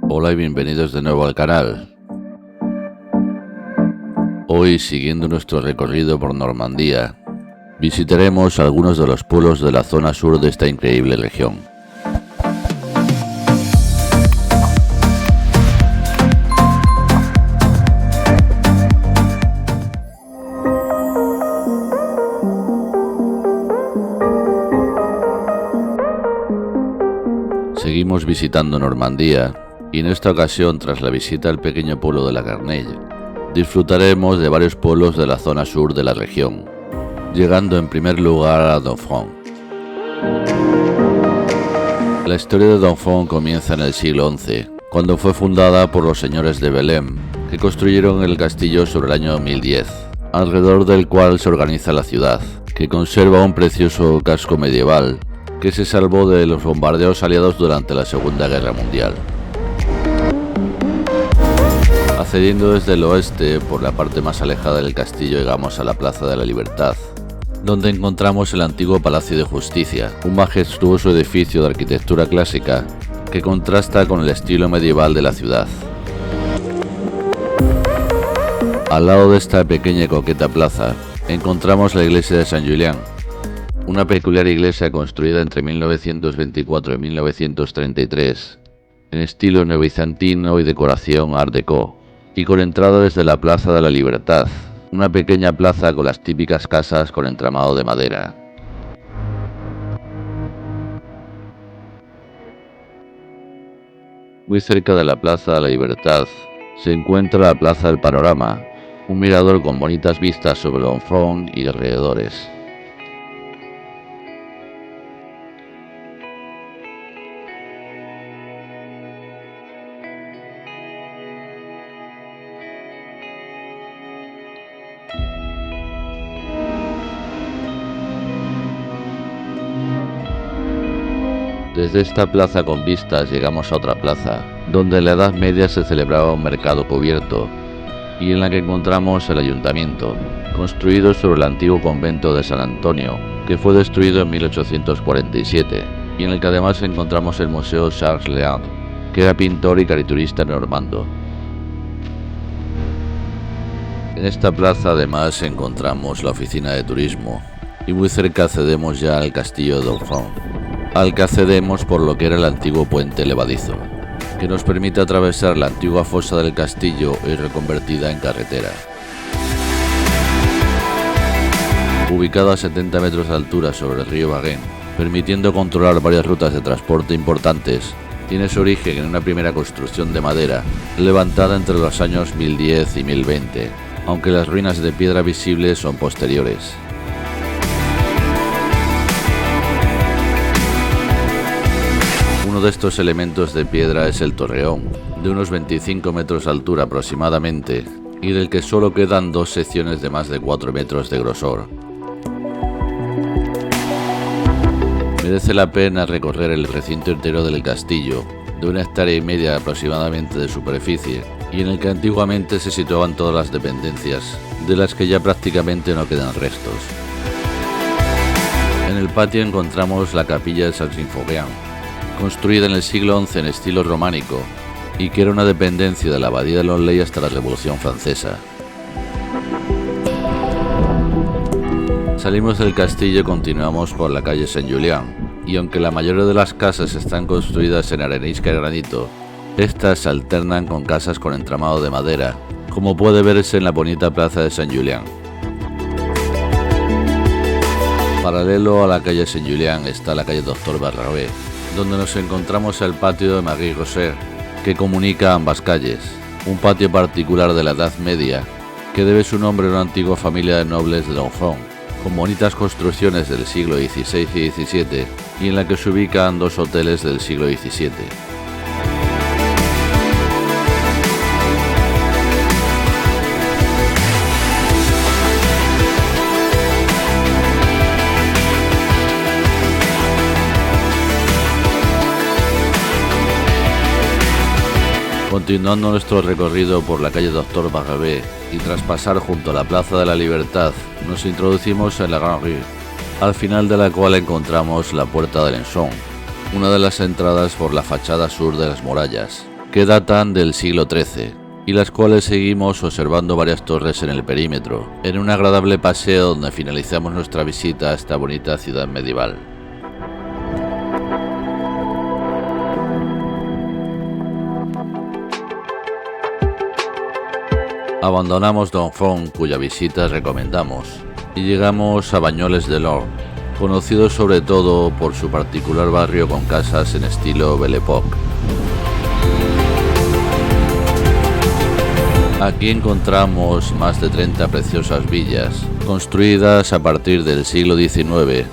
Hola y bienvenidos de nuevo al canal. Hoy, siguiendo nuestro recorrido por Normandía, visitaremos algunos de los pueblos de la zona sur de esta increíble región. Seguimos visitando Normandía y en esta ocasión, tras la visita al pequeño pueblo de La Garnelle, disfrutaremos de varios pueblos de la zona sur de la región, llegando en primer lugar a Domfront. La historia de Domfront comienza en el siglo XI, cuando fue fundada por los señores de Belém, que construyeron el castillo sobre el año 1010, alrededor del cual se organiza la ciudad, que conserva un precioso casco medieval que se salvó de los bombardeos aliados durante la Segunda Guerra Mundial. Accediendo desde el oeste, por la parte más alejada del castillo, llegamos a la Plaza de la Libertad, donde encontramos el antiguo Palacio de Justicia, un majestuoso edificio de arquitectura clásica que contrasta con el estilo medieval de la ciudad. Al lado de esta pequeña y coqueta plaza, encontramos la iglesia de Saint-Julien, una peculiar iglesia construida entre 1924 y 1933, en estilo neobizantino y decoración Art Deco, y con entrada desde la Plaza de la Libertad, una pequeña plaza con las típicas casas con entramado de madera. Muy cerca de la Plaza de la Libertad se encuentra la Plaza del Panorama, un mirador con bonitas vistas sobre Domfront y alrededores. Desde esta plaza con vistas llegamos a otra plaza, donde en la Edad Media se celebraba un mercado cubierto, y en la que encontramos el ayuntamiento, construido sobre el antiguo convento de San Antonio, que fue destruido en 1847, y en el que además encontramos el Museo Charles Leandre, que era pintor y caricaturista normando. En esta plaza además encontramos la oficina de turismo, y muy cerca accedemos ya al castillo de Domfront, al que accedemos por lo que era el antiguo puente levadizo, que nos permite atravesar la antigua fosa del castillo y reconvertida en carretera. Ubicado a 70 metros de altura sobre el río Baguén, permitiendo controlar varias rutas de transporte importantes, tiene su origen en una primera construcción de madera, levantada entre los años 1010 y 1020, aunque las ruinas de piedra visibles son posteriores. Uno de estos elementos de piedra es el torreón, de unos 25 metros de altura aproximadamente, y del que solo quedan dos secciones de más de 4 metros de grosor. Merece la pena recorrer el recinto entero del castillo, de 1,5 hectáreas aproximadamente de superficie, y en el que antiguamente se situaban todas las dependencias, de las que ya prácticamente no quedan restos. En el patio encontramos la capilla de Saint-Symphorien, construida en el siglo XI en estilo románico, y que era una dependencia de la abadía de Lonley hasta la Revolución Francesa. Salimos del castillo y continuamos por la calle Saint-Julien, y aunque la mayoría de las casas están construidas en arenisca y granito, estas se alternan con casas con entramado de madera, como puede verse en la bonita plaza de Saint-Julien. Paralelo a la calle Saint-Julien está la calle Doctor Barrabé, donde nos encontramos el patio de Marie Rosser, que comunica ambas calles, un patio particular de la Edad Media, que debe su nombre a una antigua familia de nobles de Domfront, con bonitas construcciones del siglo XVI y XVII, y en la que se ubican dos hoteles del siglo XVII. Continuando nuestro recorrido por la calle Doctor Barrabé y tras pasar junto a la Plaza de la Libertad, nos introducimos en la Grande Rue, al final de la cual encontramos la Puerta de Lençon, una de las entradas por la fachada sur de las murallas, que datan del siglo XIII, y las cuales seguimos observando varias torres en el perímetro, en un agradable paseo donde finalizamos nuestra visita a esta bonita ciudad medieval. Abandonamos Domfront, cuya visita recomendamos, y llegamos a Bagnoles de l'Or, conocido sobre todo por su particular barrio con casas en estilo Belle Époque. Aquí encontramos más de 30 preciosas villas, construidas a partir del siglo XIX,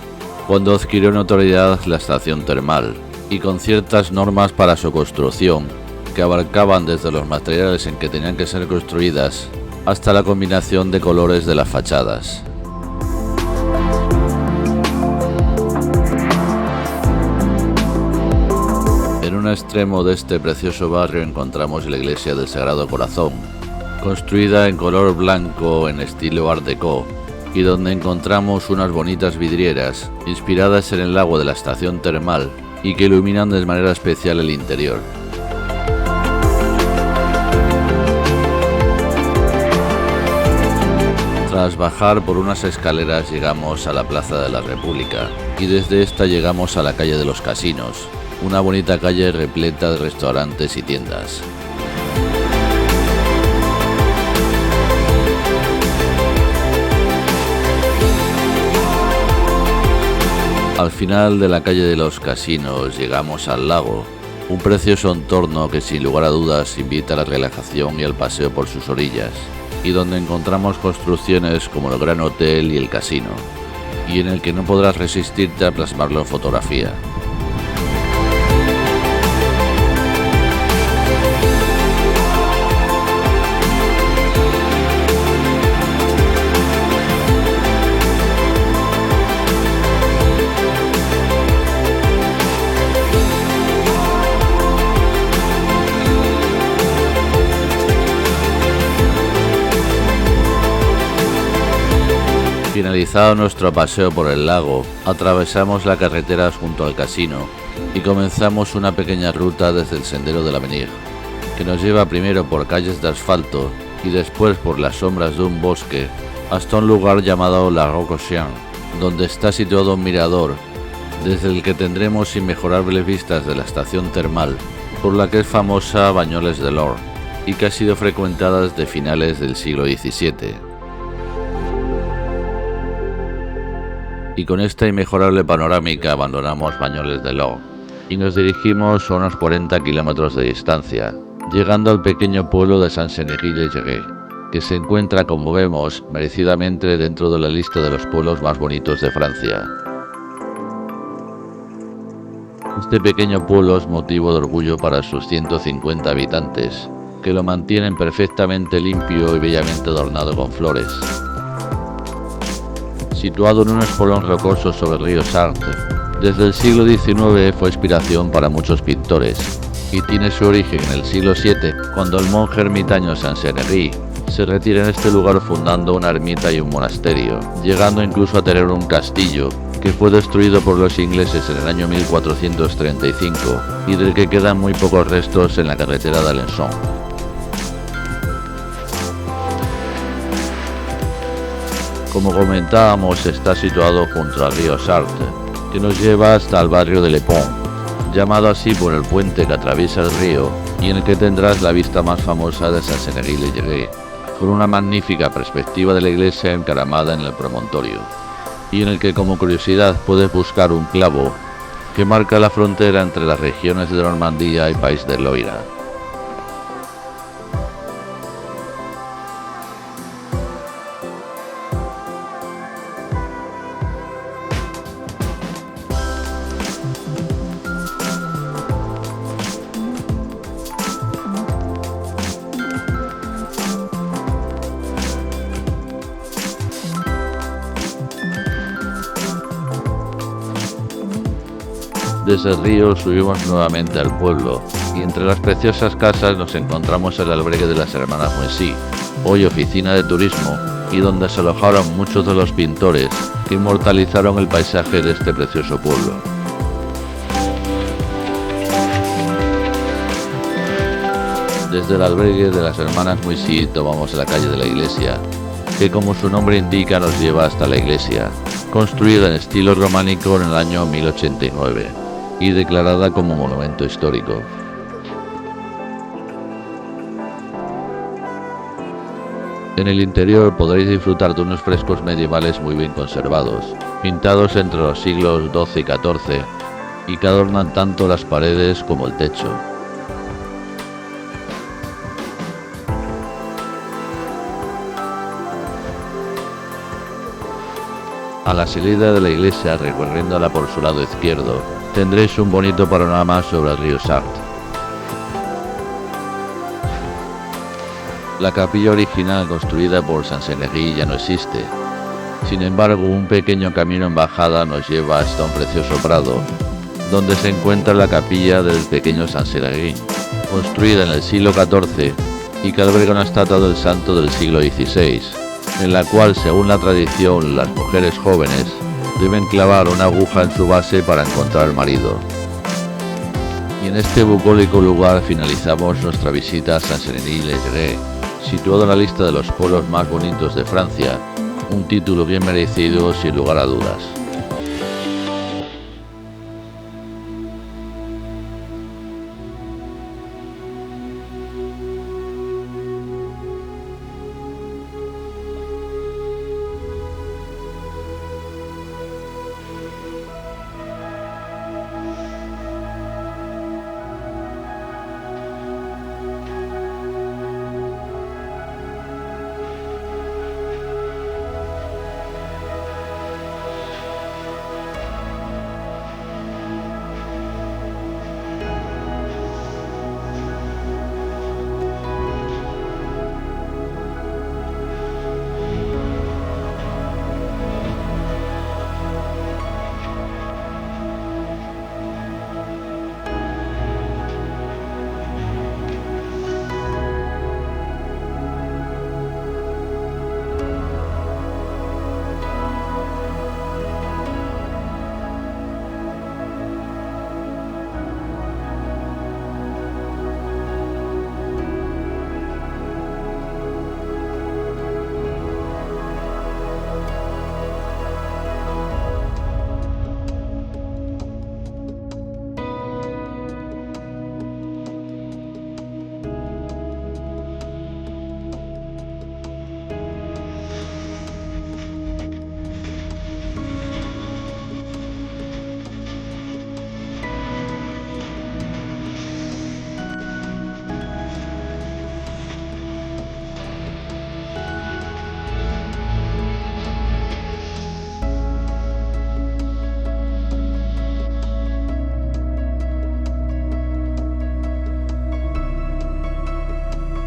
cuando adquirió notoriedad la estación termal, y con ciertas normas para su construcción, que abarcaban desde los materiales en que tenían que ser construidas hasta la combinación de colores de las fachadas. En un extremo de este precioso barrio encontramos la iglesia del Sagrado Corazón, construida en color blanco en estilo Art Deco, y donde encontramos unas bonitas vidrieras inspiradas en el lago de la estación termal y que iluminan de manera especial el interior. Tras bajar por unas escaleras llegamos a la Plaza de la República y desde esta llegamos a la calle de los Casinos, una bonita calle repleta de restaurantes y tiendas. Al final de la calle de los Casinos llegamos al lago, un precioso entorno que sin lugar a dudas invita a la relajación y al paseo por sus orillas, y donde encontramos construcciones como el Gran Hotel y el Casino, y en el que no podrás resistirte a plasmarlo en fotografía. Finalizado nuestro paseo por el lago, atravesamos la carretera junto al casino y comenzamos una pequeña ruta desde el sendero del Avenir, que nos lleva primero por calles de asfalto y después por las sombras de un bosque hasta un lugar llamado La Roque-Chien, donde está situado un mirador desde el que tendremos inmejorables vistas de la estación termal, por la que es famosa Bagnoles de l'Or y que ha sido frecuentada desde finales del siglo XVII. Y con esta inmejorable panorámica abandonamos Bagnoles de l'Or y nos dirigimos a unos 40 kilómetros de distancia, llegando al pequeño pueblo de Saint-Céneri-le-Giré, que se encuentra, como vemos, merecidamente dentro de la lista de los pueblos más bonitos de Francia. Este pequeño pueblo es motivo de orgullo para sus 150 habitantes, que lo mantienen perfectamente limpio y bellamente adornado con flores. Situado en un espolón rocoso sobre el río Sarthe, desde el siglo XIX fue inspiración para muchos pintores y tiene su origen en el siglo VII, cuando el monje ermitaño Saint-Céneri se retira en este lugar fundando una ermita y un monasterio, llegando incluso a tener un castillo que fue destruido por los ingleses en el año 1435 y del que quedan muy pocos restos en la carretera de Alençon. Como comentábamos, está situado junto al río Sarthe, que nos lleva hasta el barrio de Le Pont, llamado así por el puente que atraviesa el río y en el que tendrás la vista más famosa de Saint-Céneri-le-Giré, con una magnífica perspectiva de la iglesia encaramada en el promontorio, y en el que como curiosidad puedes buscar un clavo que marca la frontera entre las regiones de Normandía y País de Loira. Desde el río subimos nuevamente al pueblo y entre las preciosas casas nos encontramos el albergue de las hermanas Moissy, hoy oficina de turismo, y donde se alojaron muchos de los pintores que inmortalizaron el paisaje de este precioso pueblo. Desde el albergue de las hermanas Muisí tomamos la calle de la iglesia, que como su nombre indica nos lleva hasta la iglesia, construida en estilo románico en el año 1089 y declarada como monumento histórico. En el interior podréis disfrutar de unos frescos medievales muy bien conservados, pintados entre los siglos XII y XIV, y que adornan tanto las paredes como el techo. A la salida de la iglesia, recorriéndola por su lado izquierdo, tendréis un bonito panorama sobre el río Sart. La capilla original construida por Saint-Senery ya no existe. Sin embargo, un pequeño camino en bajada nos lleva hasta un precioso prado, donde se encuentra la capilla del pequeño Saint-Senery, construida en el siglo XIV y que alberga una estatua del santo del siglo XVI, en la cual, según la tradición, las mujeres jóvenes deben clavar una aguja en su base para encontrar al marido. Y en este bucólico lugar finalizamos nuestra visita a Saint-Senery-le-Grès, situado en la lista de los pueblos más bonitos de Francia, un título bien merecido sin lugar a dudas.